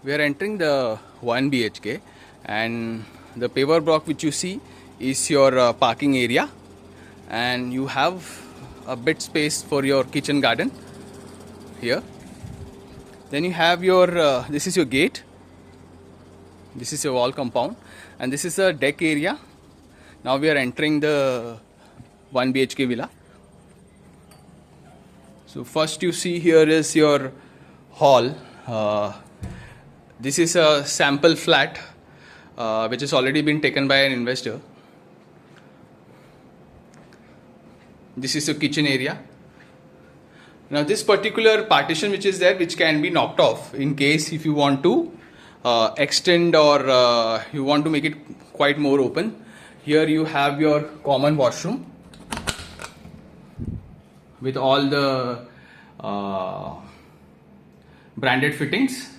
We are entering the 1 BHK, and the paver block which you see is your parking area, and you have a bit space for your kitchen garden here. Then you have your this is your gate, this is your wall compound, and this is a deck area. Now we are entering the 1 BHK villa. So first you see here is your hall. This is a sample flat which has already been taken by an investor. This is your kitchen area. Now this particular partition which is there, which can be knocked off in case if you want to extend or you want to make it quite more open. Here you have your common washroom with all the branded fittings.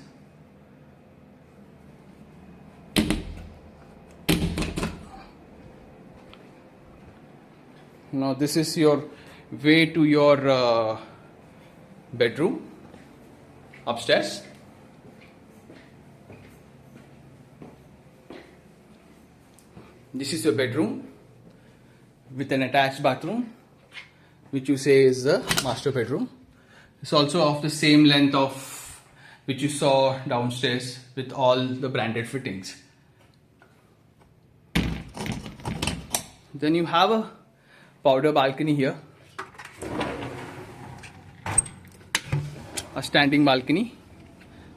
Now this is your way to your bedroom upstairs. This is your bedroom with an attached bathroom, which you say is the master bedroom. It's also of the same length of which you saw downstairs with all the branded fittings. Then you have a powder balcony here, a standing balcony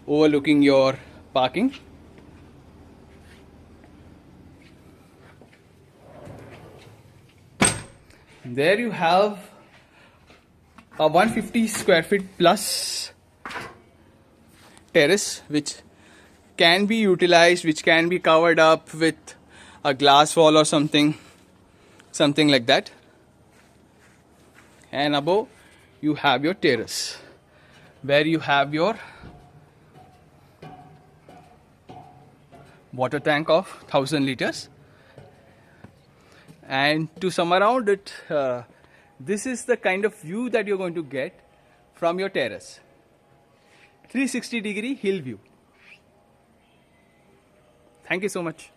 overlooking your parking. There you have a 150 square feet plus terrace which can be utilized, which can be covered up with a glass wall or something like that. And above you have your terrace where you have your water tank of 1000 liters. And to sum around it, this is the kind of view that you're going to get from your terrace. 360-degree hill view. Thank you so much.